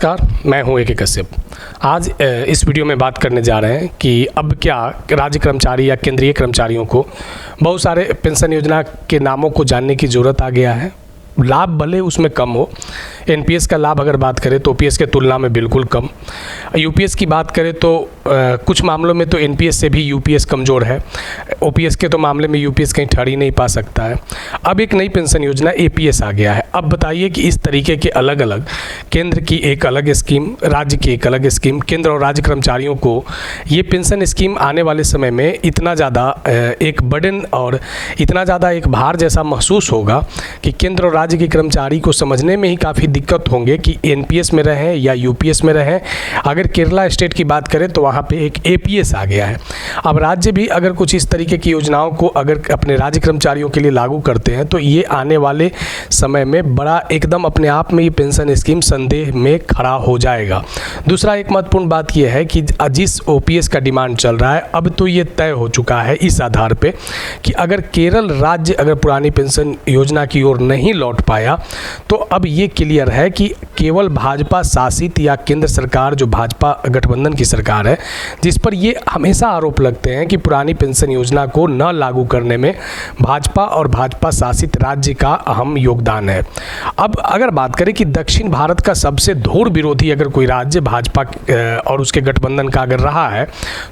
नमस्कार, मैं हूं ए के कश्यप। आज इस वीडियो में बात करने जा रहे हैं कि अब क्या राज्य कर्मचारी या केंद्रीय कर्मचारियों को बहुत सारे पेंशन योजना के नामों को जानने की ज़रूरत आ गया है। लाभ भले उसमें कम हो, एनपीएस का लाभ अगर बात करें तो ओपीएस के तुलना में बिल्कुल कम। यूपीएस की बात करें तो कुछ मामलों में तो एनपीएस से भी यूपीएस कमज़ोर है। ओपीएस के तो मामले में यूपीएस कहीं ठहर ही नहीं पा सकता है। अब एक नई पेंशन योजना एपीएस आ गया है। अब बताइए कि इस तरीके के अलग अलग, केंद्र की एक अलग स्कीम, राज्य की एक अलग स्कीम, केंद्र और राज्य कर्मचारियों को ये पेंशन स्कीम आने वाले समय में इतना ज़्यादा एक बर्डन और इतना ज़्यादा एक भार जैसा महसूस होगा कि केंद्र और राज्य के कर्मचारी को समझने में ही काफ़ी दिक्कत होंगे कि एनपीएस में रहें या यूपीएस में रहें। अगर केरला स्टेट की बात करें तो वहाँ पे एक एपीएस आ गया है। अब राज्य भी अगर कुछ इस तरीके की योजनाओं को अगर अपने राज्य कर्मचारियों के लिए लागू करते हैं तो ये आने वाले समय में बड़ा एकदम अपने आप में ये पेंशन स्कीम संदेह में खड़ा हो जाएगा। दूसरा एक महत्वपूर्ण बात यह है कि जिस ओपीएस का डिमांड चल रहा है अब तो ये तय हो चुका है इस आधार पे कि अगर केरल राज्य अगर पुरानी पेंशन योजना की ओर नहीं लौट पाया तो अब ये क्लियर है कि केवल भाजपा शासित या केंद्र सरकार जो भाजपा गठबंधन की सरकार है, जिस पर ये हमेशा आरोप लगते हैं कि पुरानी पेंशन योजना को न लागू करने में भाजपा और भाजपा शासित राज्य का अहम योगदान है। अब अगर बात करें कि दक्षिण भारत का सबसे घोर विरोधी अगर कोई राज्य भाजपा और उसके गठबंधन का अगर रहा है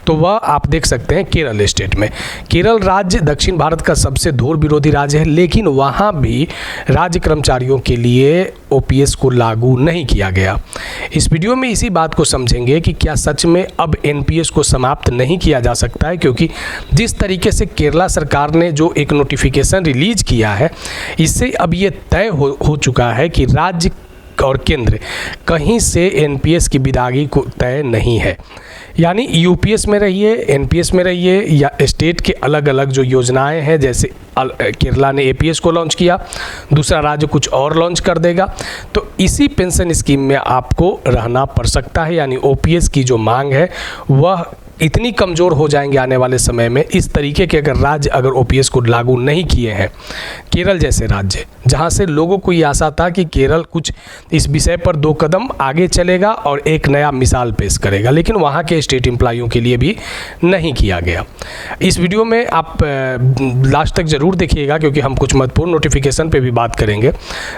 तो वह आप देख सकते हैं केरल स्टेट में। केरल राज्य दक्षिण भारत का सबसे घोर विरोधी राज्य है, लेकिन वहाँ भी राज्य कर्मचारियों के लिए ओपीएस को लागू नहीं किया गया। इस वीडियो में इसी बात को समझेंगे कि क्या सच में अब एनपीएस को समाप्त नहीं किया जा सकता है, क्योंकि जिस तरीके से केरला सरकार ने जो एक नोटिफिकेशन रिलीज किया है इससे अब ये तय हो चुका है कि राज्य और केंद्र कहीं से एनपीएस की विदागी को तय नहीं है। यानी यूपीएस में रहिए, एनपीएस में रहिए या स्टेट के अलग अलग जो योजनाएं हैं, जैसे केरला ने एपीएस को लॉन्च किया, दूसरा राज्य कुछ और लॉन्च कर देगा, तो इसी पेंशन स्कीम में आपको रहना पड़ सकता है। यानी ओपीएस की जो मांग है वह इतनी कमज़ोर हो जाएंगे आने वाले समय में। इस तरीके के अगर राज्य अगर ओपीएस को लागू नहीं किए हैं, केरल जैसे राज्य जहां से लोगों को ये आशा था कि केरल कुछ इस विषय पर 2 कदम आगे चलेगा और एक नया मिसाल पेश करेगा, लेकिन वहां के स्टेट एम्प्लॉइयों के लिए भी नहीं किया गया। इस वीडियो में आप लास्ट तक ज़रूर देखिएगा क्योंकि हम कुछ महत्वपूर्ण नोटिफिकेशन पर भी बात करेंगे।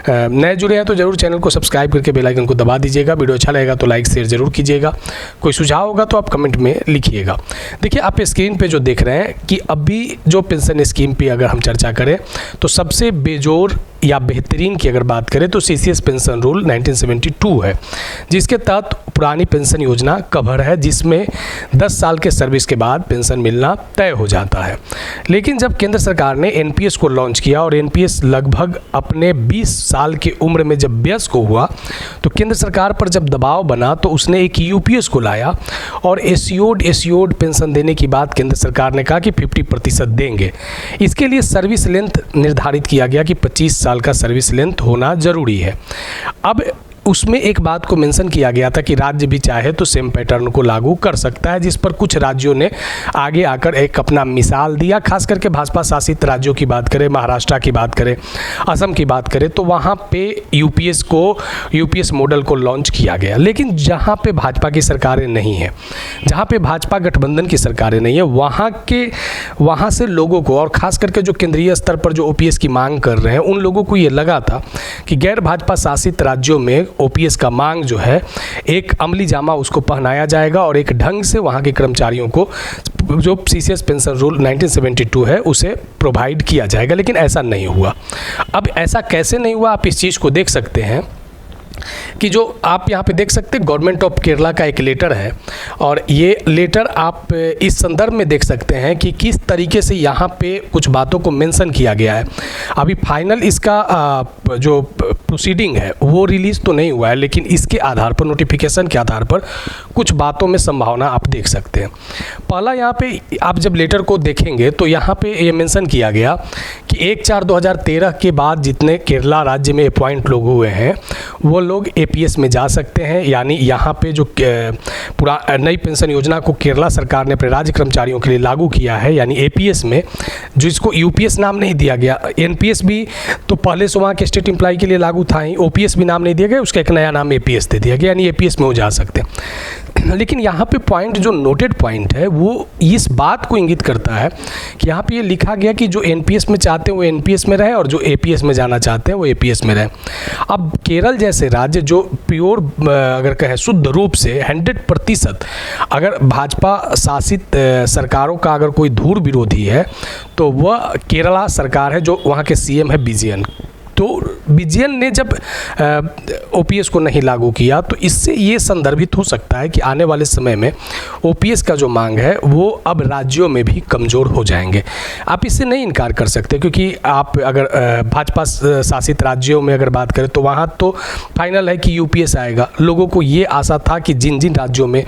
नए जुड़े हैं तो ज़रूर चैनल को सब्सक्राइब करके बेल आइकन को दबा दीजिएगा। वीडियो अच्छा लगेगा तो लाइक शेयर ज़रूर कीजिएगा। कोई सुझाव होगा तो आप कमेंट में लिखिए। देखिए आप स्क्रीन पे जो देख रहे हैं कि अभी जो पेंशन स्कीम पे अगर हम चर्चा करें तो सबसे बेजोर या बेहतरीन की अगर बात करें तो सीसीएस पेंशन रूल 1972 है, जिसके तहत पुरानी पेंशन योजना कवर है, जिसमें 10 साल के सर्विस के बाद पेंशन मिलना तय हो जाता है। लेकिन जब केंद्र सरकार ने एनपीएस को लॉन्च किया और एनपीएस लगभग अपने 20 साल की उम्र में जब वयस्क हुआ तो केंद्र सरकार पर जब दबाव बना तो उसने एक यूपीएस को लाया और एस्योर्ड पेंशन देने की बात केंद्र सरकार ने कहा कि 50% देंगे। इसके लिए सर्विस लेंथ निर्धारित किया गया कि 25 साल का सर्विस लेंथ होना जरूरी है। अब उसमें एक बात को मेंशन किया गया था कि राज्य भी चाहे तो सेम पैटर्न को लागू कर सकता है, जिस पर कुछ राज्यों ने आगे आकर एक अपना मिसाल दिया। खास करके भाजपा शासित राज्यों की बात करें, महाराष्ट्र की बात करें, असम की बात करें तो वहाँ पे यूपीएस मॉडल को लॉन्च किया गया। लेकिन जहाँ पे भाजपा की सरकारें नहीं हैं, जहाँ पे भाजपा गठबंधन की सरकारें नहीं है, वहाँ से लोगों को और ख़ास करके जो केंद्रीय स्तर पर जो ओपीएस की मांग कर रहे हैं उन लोगों को ये लगा था कि गैर भाजपा शासित राज्यों में ओपीएस का मांग जो है एक अमली जामा उसको पहनाया जाएगा और एक ढंग से वहाँ के कर्मचारियों को जो सीसीएस पेंशन रूल 1972 है उसे प्रोवाइड किया जाएगा। लेकिन ऐसा नहीं हुआ। अब ऐसा कैसे नहीं हुआ आप इस चीज़ को देख सकते हैं कि जो आप यहाँ पे देख सकते हैं गवर्नमेंट ऑफ केरला का एक लेटर है और ये लेटर आप इस संदर्भ में देख सकते हैं कि किस तरीके से यहाँ पे कुछ बातों को मेंशन किया गया है। अभी फाइनल इसका जो प्रोसीडिंग है वो रिलीज़ तो नहीं हुआ है, लेकिन इसके आधार पर, नोटिफिकेशन के आधार पर कुछ बातों में संभावना आप देख सकते हैं। पहला यहाँ पे आप जब लेटर को देखेंगे तो यहाँ पे ये मेंशन किया गया कि 1/4/2013 के बाद जितने केरला राज्य में अपॉइंट लोग हुए हैं वो लोग एपीएस में जा सकते हैं। यानी यहाँ पे जो पूरा नई पेंशन योजना को केरला सरकार ने अपने राज्य कर्मचारियों के लिए लागू किया है, यानी एपीएस में, जो इसको यूपीएस नाम नहीं दिया गया। एनपीएस भी तो पहले से वहाँ के स्टेट एम्प्लॉय के लिए लागू था ही, ओपीएस भी नाम नहीं दिया गया, उसका एक नया नाम एपीएस दे दिया गया, यानी एपीएस में वो जा सकते हैं। लेकिन यहाँ पे पॉइंट, जो नोटेड पॉइंट है, वो इस बात को इंगित करता है कि यहाँ पे ये लिखा गया कि जो एनपीएस में चाहते हैं वो एनपीएस में रहे और जो एपीएस में जाना चाहते हैं वो एपीएस में रहे। अब केरल जैसे राज्य जो प्योर अगर कहें शुद्ध रूप से 100% अगर भाजपा शासित सरकारों का अगर कोई धूर विरोधी है तो वह केरला सरकार है, जो वहाँ के सीएम है विजयन। तो विजयन ने जब ओपीएस को नहीं लागू किया तो इससे ये संदर्भित हो सकता है कि आने वाले समय में ओपीएस का जो मांग है वो अब राज्यों में भी कमज़ोर हो जाएंगे। आप इससे नहीं इनकार कर सकते, क्योंकि आप अगर भाजपा शासित राज्यों में अगर बात करें तो वहाँ तो फाइनल है कि यूपीएस आएगा। लोगों को ये आशा था कि जिन जिन राज्यों में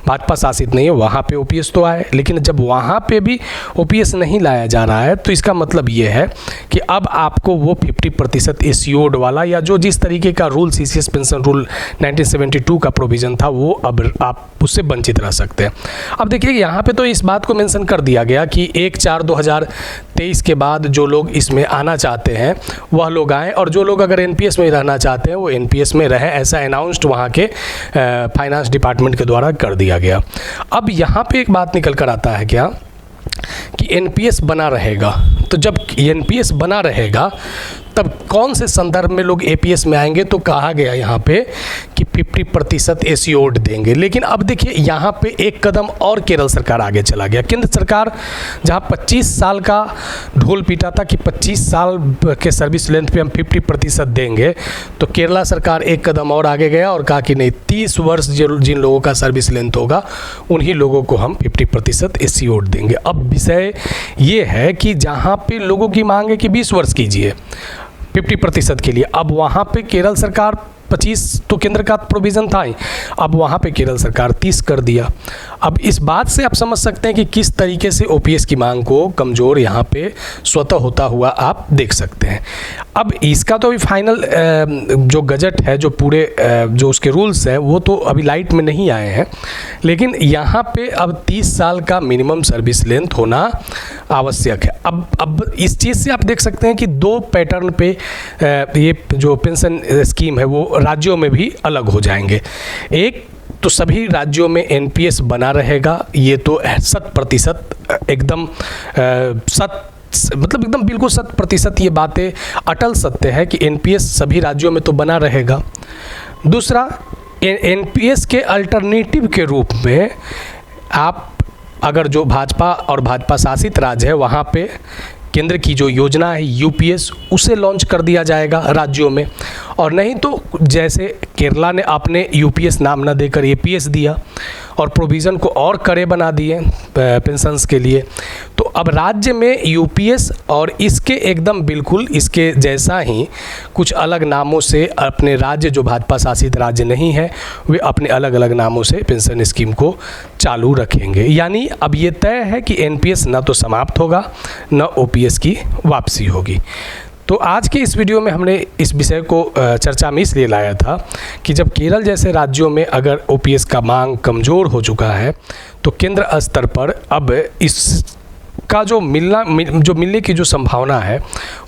भाजपा शासित नहीं है वहाँ पर ओपीएस तो आए, लेकिन जब वहाँ पर भी ओपीएस नहीं लाया जा रहा है तो इसका मतलब ये है कि अब आपको वो 50% एसीओड वाला या जो जिस तरीके का रूल सीसीएस पेंशन रूल 1972 का प्रोविज़न था वो अब आप उससे वंचित रह सकते हैं। अब देखिए यहाँ पे तो इस बात को मेंशन कर दिया गया कि 1/4/2023 के बाद जो लोग इसमें आना चाहते हैं वह लोग आएँ, और जो लोग अगर एनपीएस में रहना चाहते हैं वो एनपीएस में रहें, ऐसा अनाउंस्ड वहाँ के फाइनेंस डिपार्टमेंट के द्वारा कर दिया गया। अब यहाँ पर एक बात निकल कर आता है क्या कि एनपीएस बना रहेगा, तो जब एनपीएस बना रहेगा तब कौन से संदर्भ में लोग एपीएस में आएंगे, तो कहा गया यहाँ पे कि 50% एसीओड देंगे। लेकिन अब देखिए यहाँ पे एक कदम और केरल सरकार आगे चला गया। केंद्र सरकार जहाँ 25 साल का ढोल पीटा था कि 25 साल के सर्विस लेंथ पे हम 50% देंगे, तो केरला सरकार एक कदम और आगे गया और कहा कि नहीं, 30 वर्ष जिन लोगों का सर्विस लेंथ होगा उन्हीं लोगों को हम 50% एसीओड देंगे। अब विषय ये है कि जहाँ पे लोगों की मांग है कि 20 वर्ष कीजिए 50% के लिए, अब वहाँ पे केरल सरकार 25 तो केंद्र का प्रोविज़न था ही, अब वहाँ पे केरल सरकार 30 कर दिया। अब इस बात से आप समझ सकते हैं कि किस तरीके से ओपीएस की मांग को कमज़ोर यहाँ पे स्वतः होता हुआ आप देख सकते हैं। अब इसका तो अभी फाइनल जो गजट है, जो पूरे जो उसके रूल्स हैं वो तो अभी लाइट में नहीं आए हैं, लेकिन यहाँ पे अब 30 साल का मिनिमम सर्विस लेंथ होना आवश्यक है। अब इस चीज़ से आप देख सकते हैं कि दो पैटर्न पे ये जो पेंशन स्कीम है वो राज्यों में भी अलग हो जाएंगे। एक तो सभी राज्यों में एनपीएस बना रहेगा, ये तो 100% एकदम मतलब एकदम बिल्कुल 100% ये बातें अटल सत्य है कि एनपीएस सभी राज्यों में तो बना रहेगा। दूसरा, एनपीएस के अल्टरनेटिव के रूप में आप अगर जो भाजपा और भाजपा शासित राज्य है वहाँ पे केंद्र की जो योजना है यूपीएस, उसे लॉन्च कर दिया जाएगा राज्यों में, और नहीं तो जैसे केरला ने आपने यूपीएस नाम न देकर एपीएस दिया और प्रोविज़न को और कड़े बना दिए पेंशन्स के लिए, तो अब राज्य में यूपीएस और इसके एकदम बिल्कुल इसके जैसा ही कुछ अलग नामों से अपने राज्य जो भाजपा शासित राज्य नहीं है वे अपने अलग अलग नामों से पेंशन स्कीम को चालू रखेंगे। यानी अब ये तय है कि एनपीएस न तो समाप्त होगा न ओपीएस की वापसी होगी। तो आज के इस वीडियो में हमने इस विषय को चर्चा में इसलिए लाया था कि जब केरल जैसे राज्यों में अगर ओपीएस का मांग कमज़ोर हो चुका है तो केंद्र स्तर पर अब इसका जो मिलने की जो संभावना है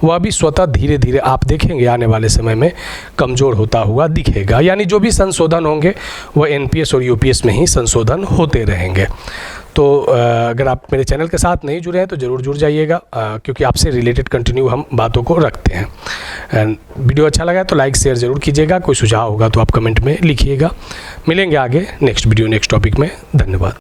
वह अभी स्वतः धीरे धीरे आप देखेंगे आने वाले समय में कमज़ोर होता हुआ दिखेगा। यानी जो भी संशोधन होंगे वह एनपीएस और यूपीएस में ही संशोधन होते रहेंगे। तो अगर आप मेरे चैनल के साथ नहीं जुड़े हैं तो ज़रूर जुड़ जाइएगा, क्योंकि आपसे रिलेटेड कंटिन्यू हम बातों को रखते हैं। एंड वीडियो अच्छा लगा तो लाइक शेयर ज़रूर कीजिएगा, कोई सुझाव होगा तो आप कमेंट में लिखिएगा। मिलेंगे आगे नेक्स्ट वीडियो नेक्स्ट टॉपिक में। धन्यवाद।